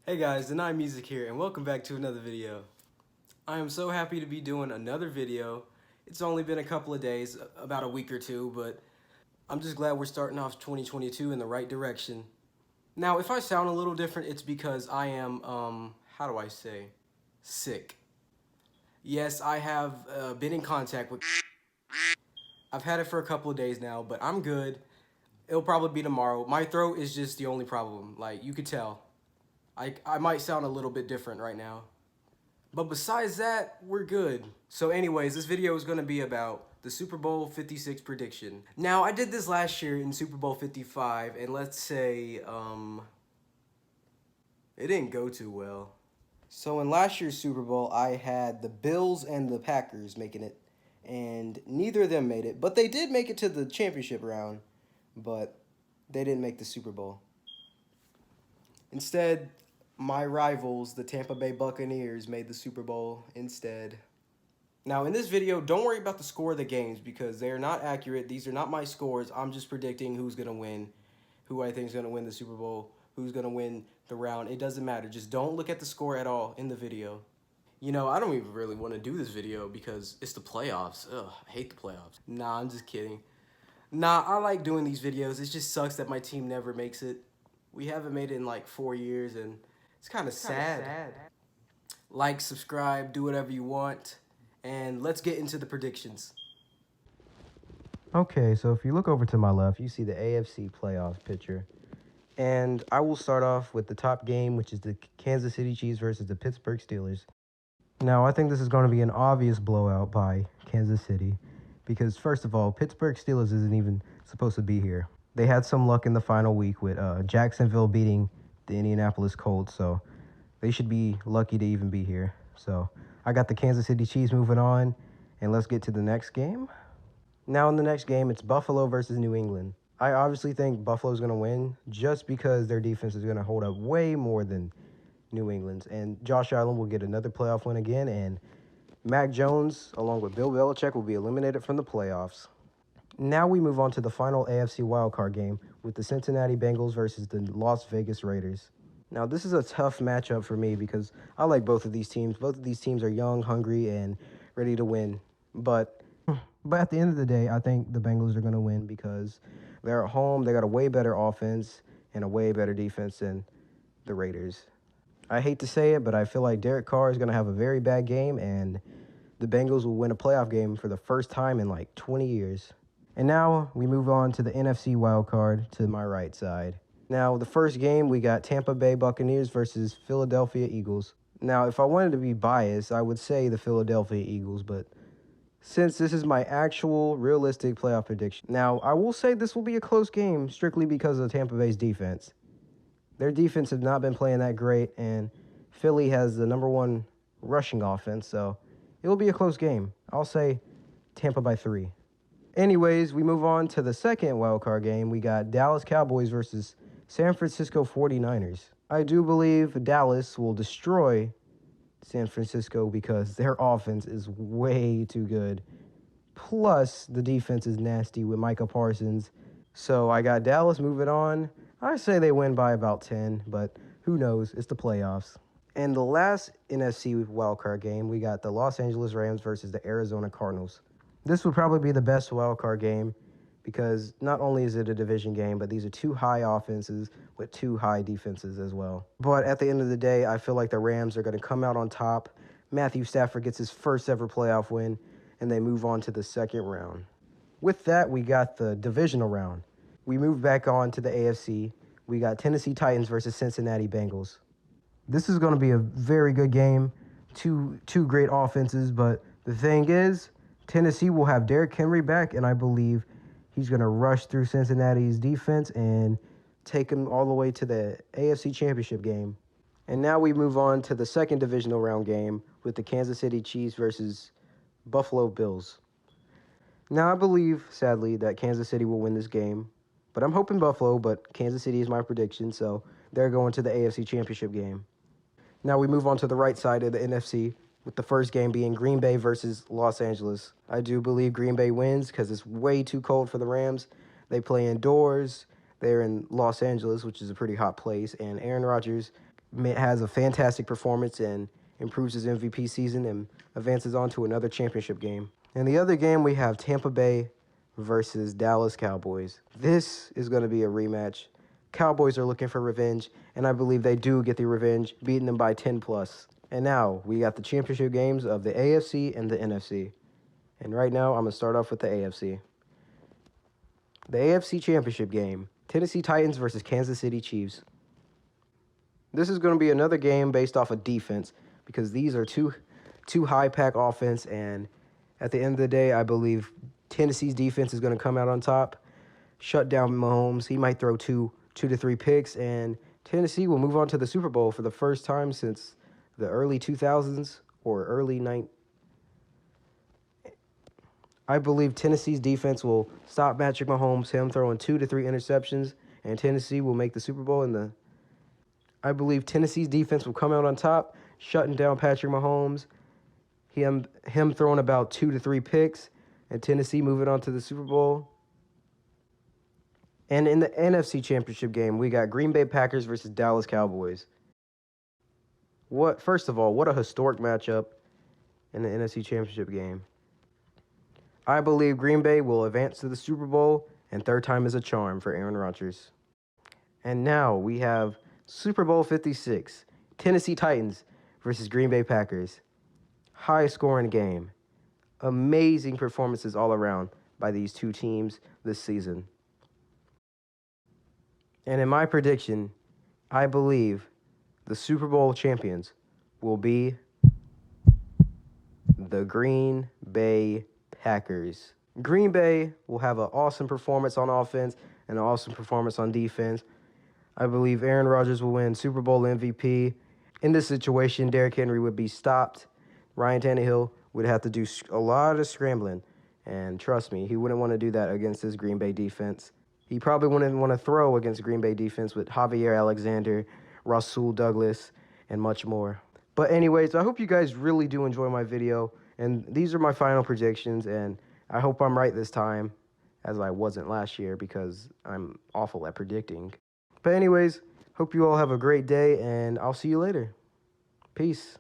Hey guys, Deny Music here, and welcome back to another video. I am so happy to be doing another video. It's only been a couple of days, about a week or two, but I'm just glad we're starting off 2022 in the right direction. Now, if I sound a little different, it's because I am, how do I say, sick. Yes, I have been in contact with. I've had it for a couple of days now, but I'm good. It'll probably be tomorrow. My throat is just the only problem. Like, you could tell. I might sound a little bit different right now. But besides that, we're good. So anyways, this video is going to be about the Super Bowl 56 prediction. Now, I did this last year in Super Bowl 55, and let's say, it didn't go too well. So in last year's Super Bowl, I had the Bills and the Packers making it, and neither of them made it. But they did make it to the championship round, but they didn't make the Super Bowl. Instead, my rivals, the Tampa Bay Buccaneers, made the Super Bowl instead. Now, in this video, don't worry about the score of the games because they are not accurate. These are not my scores. I'm just predicting who's going to win, who I think is going to win the Super Bowl, who's going to win the round. It doesn't matter. Just don't look at the score at all in the video. You know, I don't even really want to do this video because it's the playoffs. Ugh, I hate the playoffs. Nah, I'm just kidding. Nah, I like doing these videos. It just sucks that my team never makes it. We haven't made it in like 4 years, and it's kind of sad. Like, subscribe, do whatever you want, and let's get into the predictions. Okay, so if you look over to my left, you see the AFC Playoff picture. And I will start off with the top game, which is the Kansas City Chiefs versus the Pittsburgh Steelers. Now, I think this is going to be an obvious blowout by Kansas City because, first of all, Pittsburgh Steelers isn't even supposed to be here. They had some luck in the final week with Jacksonville beating the Indianapolis Colts, so they should be lucky to even be here. So I got the Kansas City Chiefs moving on, and let's get to the next game. Now in the next game, it's Buffalo versus New England. I obviously think Buffalo's going to win just because their defense is going to hold up way more than New England's. And Josh Allen will get another playoff win again, and Mac Jones, along with Bill Belichick, will be eliminated from the playoffs. Now we move on to the final AFC wildcard game with the Cincinnati Bengals versus the Las Vegas Raiders. Now, this is a tough matchup for me because I like both of these teams. Both of these teams are young, hungry, and ready to win. But at the end of the day, I think the Bengals are going to win because they're at home. They got a way better offense and a way better defense than the Raiders. I hate to say it, but I feel like Derek Carr is going to have a very bad game, and the Bengals will win a playoff game for the first time in like 20 years. And now we move on to the NFC wild card to my right side. Now, the first game, we got Tampa Bay Buccaneers versus Philadelphia Eagles. Now, if I wanted to be biased, I would say the Philadelphia Eagles, but since this is my actual realistic playoff prediction. Now, I will say this will be a close game strictly because of Tampa Bay's defense. Their defense has not been playing that great, and Philly has the number one rushing offense, so it will be a close game. I'll say Tampa by 3. Anyways, we move on to the second wildcard game. We got Dallas Cowboys versus San Francisco 49ers. I do believe Dallas will destroy San Francisco because their offense is way too good. Plus, the defense is nasty with Micah Parsons. So I got Dallas moving on. I say they win by about 10, but who knows? It's the playoffs. And the last NFC wildcard game, we got the Los Angeles Rams versus the Arizona Cardinals. This would probably be the best wildcard game because not only is it a division game, but these are two high offenses with two high defenses as well. But at the end of the day, I feel like the Rams are going to come out on top. Matthew Stafford gets his first ever playoff win, and they move on to the second round. With that, we got the divisional round. We move back on to the AFC. We got Tennessee Titans versus Cincinnati Bengals. This is going to be a very good game. Two great offenses, but the thing is, Tennessee will have Derrick Henry back, and I believe he's going to rush through Cincinnati's defense and take him all the way to the AFC Championship game. And now we move on to the second divisional round game with the Kansas City Chiefs versus Buffalo Bills. Now I believe, sadly, that Kansas City will win this game, but I'm hoping Buffalo, but Kansas City is my prediction, so they're going to the AFC Championship game. Now we move on to the right side of the NFC, with the first game being Green Bay versus Los Angeles. I do believe Green Bay wins because it's way too cold for the Rams. They play indoors. They're in Los Angeles, which is a pretty hot place, and Aaron Rodgers has a fantastic performance and improves his MVP season and advances on to another championship game. In the other game, we have Tampa Bay versus Dallas Cowboys. This is going to be a rematch. Cowboys are looking for revenge, and I believe they do get the revenge, beating them by 10 plus. And now we got the championship games of the AFC and the NFC. And right now, I'm going to start off with the AFC. The AFC championship game, Tennessee Titans versus Kansas City Chiefs. This is going to be another game based off of defense because these are two high-pack offense, and at the end of the day, I believe Tennessee's defense is going to come out on top, shut down Mahomes. He might throw two to three picks, and Tennessee will move on to the Super Bowl for the first time since the early 2000s or early 90s. I believe Tennessee's defense will stop Patrick Mahomes, him throwing 2 to 3 interceptions, and Tennessee will make the Super Bowl. I believe Tennessee's defense will come out on top, shutting down Patrick Mahomes, him throwing about 2 to 3 picks, and Tennessee moving on to the Super Bowl. And in the NFC Championship game, we got Green Bay Packers versus Dallas Cowboys. First of all, what a historic matchup in the NFC Championship game. I believe Green Bay will advance to the Super Bowl, and third time is a charm for Aaron Rodgers. And now we have Super Bowl 56, Tennessee Titans versus Green Bay Packers. High-scoring game. Amazing performances all around by these two teams this season. And in my prediction, I believe the Super Bowl champions will be the Green Bay Packers. Green Bay will have an awesome performance on offense and an awesome performance on defense. I believe Aaron Rodgers will win Super Bowl MVP. In this situation, Derrick Henry would be stopped. Ryan Tannehill would have to do a lot of scrambling. And trust me, he wouldn't want to do that against his Green Bay defense. He probably wouldn't want to throw against Green Bay defense with Javier Alexander, Rasul Douglas, and much more. But anyways, I hope you guys really do enjoy my video. And these are my final predictions, and I hope I'm right this time, as I wasn't last year because I'm awful at predicting. But anyways, hope you all have a great day, and I'll see you later. Peace.